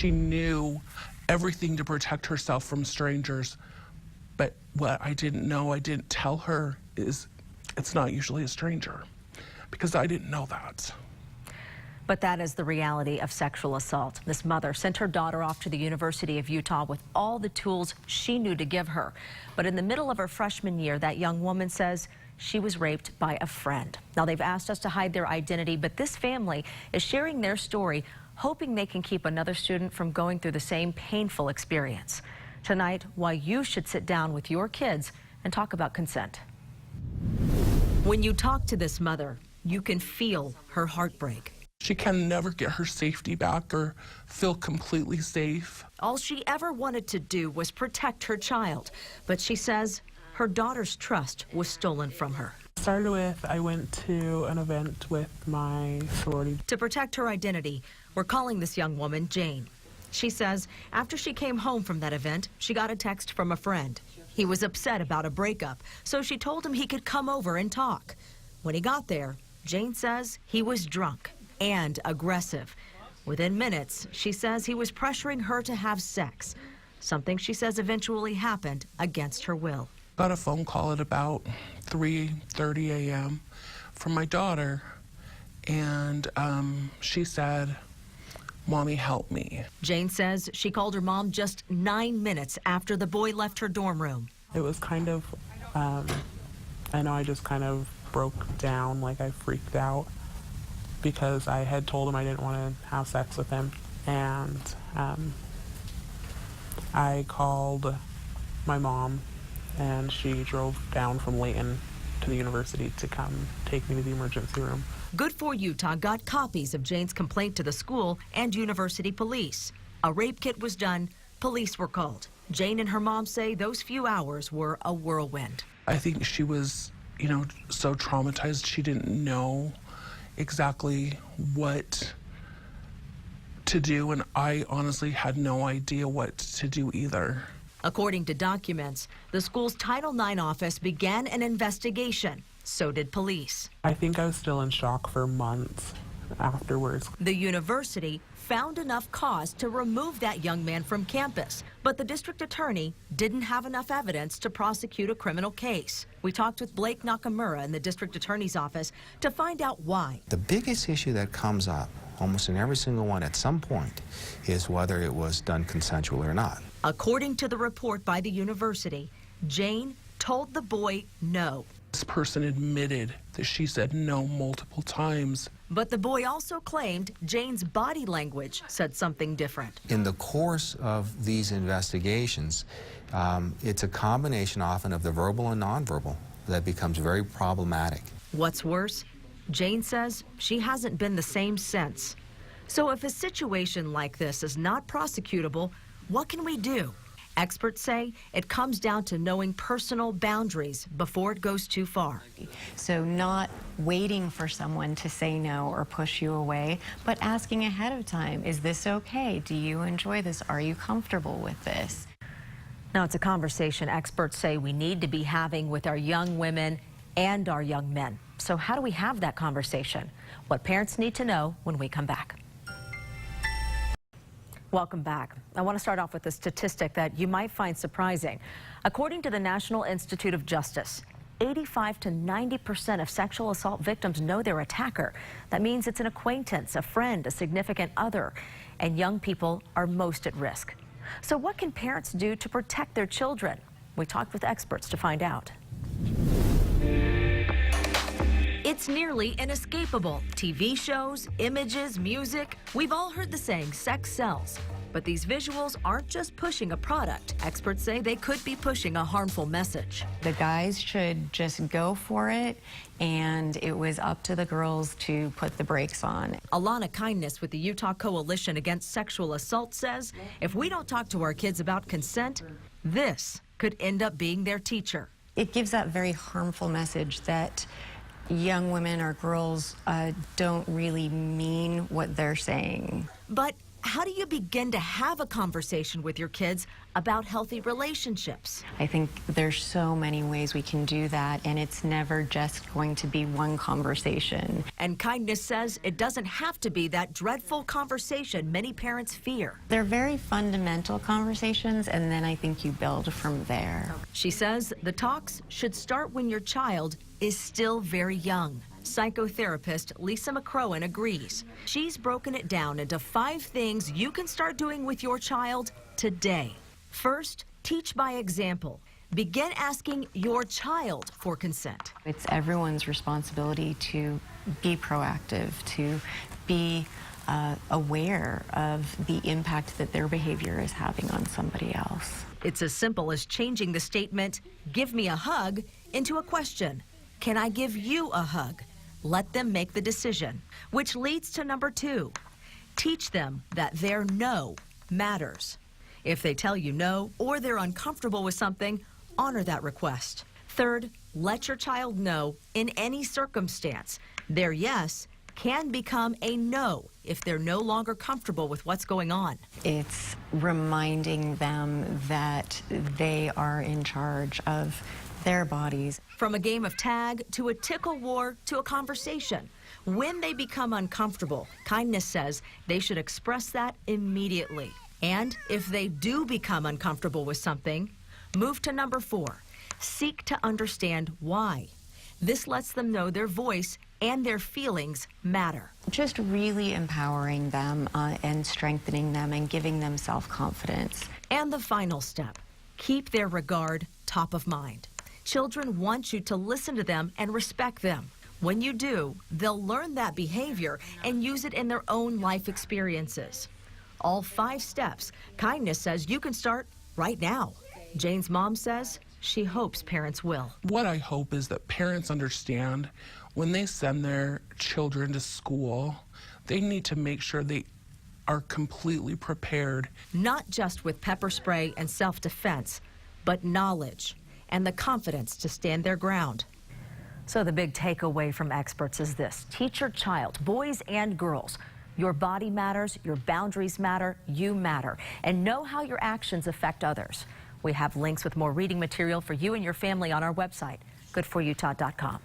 She knew everything to protect herself from strangers. But what I didn't know, I didn't tell her, is it's not usually a stranger, because I didn't know that. But that is the reality of sexual assault. This mother sent her daughter off to the University of Utah with all the tools she knew to give her. But in the middle of her freshman year, that young woman says she was raped by a friend. Now, they've asked us to hide their identity, but this family is sharing their story, hoping they can keep another student from going through the same painful experience. Tonight, why you should sit down with your kids and talk about consent. When you talk to this mother, you can feel her heartbreak. She can never get her safety back or feel completely safe. All she ever wanted to do was protect her child, but she says her daughter's trust was stolen from her. Started with, I went to an event with my sorority. To protect her identity, we're calling this young woman Jane. She says after she came home from that event, she got a text from a friend. He was upset about a breakup, so she told him he could come over and talk. When he got there, Jane says he was drunk and aggressive. Within minutes, she says he was pressuring her to have sex, something she says eventually happened against her will. Got a phone call at about 3:30 a.m. from my daughter, and she said, "Mommy, help me." Jane says she called her mom just 9 minutes after the boy left her dorm room. It was kind of, I know I just kind of broke down, like I freaked out, because I had told him I didn't want to have sex with him. And I called my mom, and she drove down from Layton to the university to come take me to the emergency room. Good for Utah got copies of Jane's complaint to the school and university police. A rape kit was done, police were called. Jane and her mom say those few hours were a whirlwind. I think she was, so traumatized she didn't know exactly what to do, and I honestly had no idea what to do either. According to documents, the school's Title IX office began an investigation. So did police. I think I was still in shock for months afterwards. The university found enough cause to remove that young man from campus, but the district attorney didn't have enough evidence to prosecute a criminal case. We talked with Blake Nakamura in the district attorney's office to find out why. The biggest issue that comes up almost in every single one at some point is whether it was done consensually or not. According to the report by the university, Jane told the boy no. This person admitted that she said no multiple times. But the boy also claimed Jane's body language said something different. In the course of these investigations, it's a combination often of the verbal and nonverbal that becomes very problematic. What's worse, Jane says she hasn't been the same since. So if a situation like this is not prosecutable, what can we do? Experts say it comes down to knowing personal boundaries before it goes too far. So not waiting for someone to say no or push you away, but asking ahead of time, is this okay? Do you enjoy this? Are you comfortable with this? Now, it's a conversation experts say we need to be having with our young women and our young men. So how do we have that conversation? What parents need to know when we come back. Welcome back. I want to start off with a statistic that you might find surprising. According to the National Institute of Justice, 85 to 90% of sexual assault victims know their attacker. That means it's an acquaintance, a friend, a significant other, and young people are most at risk. So what can parents do to protect their children? We talked with experts to find out. It's nearly inescapable. TV shows, images, music. We've all heard the saying, sex sells. But these visuals aren't just pushing a product. Experts say they could be pushing a harmful message. The guys should just go for it, and it was up to the girls to put the brakes on. Alana Kindness with the Utah Coalition Against Sexual Assault says if we don't talk to our kids about consent, this could end up being their teacher. It gives that very harmful message that young women or girls don't really mean what they're saying. But how do you begin to have a conversation with your kids about healthy relationships? I think there's so many ways we can do that, and it's never just going to be one conversation. And Kindness says it doesn't have to be that dreadful conversation many parents fear. They're very fundamental conversations, and then I think you build from there. She says the talks should start when your child is still very young. Psychotherapist Lisa McCrowan agrees. She's broken it down into 5 things you can start doing with your child today. First, teach by example. Begin asking your child for consent. It's everyone's responsibility to be proactive, to be aware of the impact that their behavior is having on somebody else. It's as simple as changing the statement, "Give me a hug," into a question, "Can I give you a hug?" Let them make the decision, which leads to number 2. Teach them that their no matters. If they tell you no or they're uncomfortable with something, honor that request. Third, let your child know in any circumstance their yes can become a no if they're no longer comfortable with what's going on. It's reminding them that they are in charge of their bodies. From a game of tag to a tickle war to a conversation. When they become uncomfortable, Kindness says they should express that immediately. And if they do become uncomfortable with something, move to number 4. Seek to understand why. This lets them know their voice and their feelings matter. Just really empowering them and strengthening them and giving them self-confidence. And the final step, keep their regard top of mind. Children want you to listen to them and respect them. When you do, they'll learn that behavior and use it in their own life experiences. All 5 steps, Kindness says you can start right now. Jane's mom says she hopes parents will. What I hope is that parents understand when they send their children to school, they need to make sure they are completely prepared. Not just with pepper spray and self-defense, but knowledge and the confidence to stand their ground. So the big takeaway from experts is this: teach your child, boys and girls, your body matters, your boundaries matter, you matter, and know how your actions affect others. We have links with more reading material for you and your family on our website, goodforutah.com.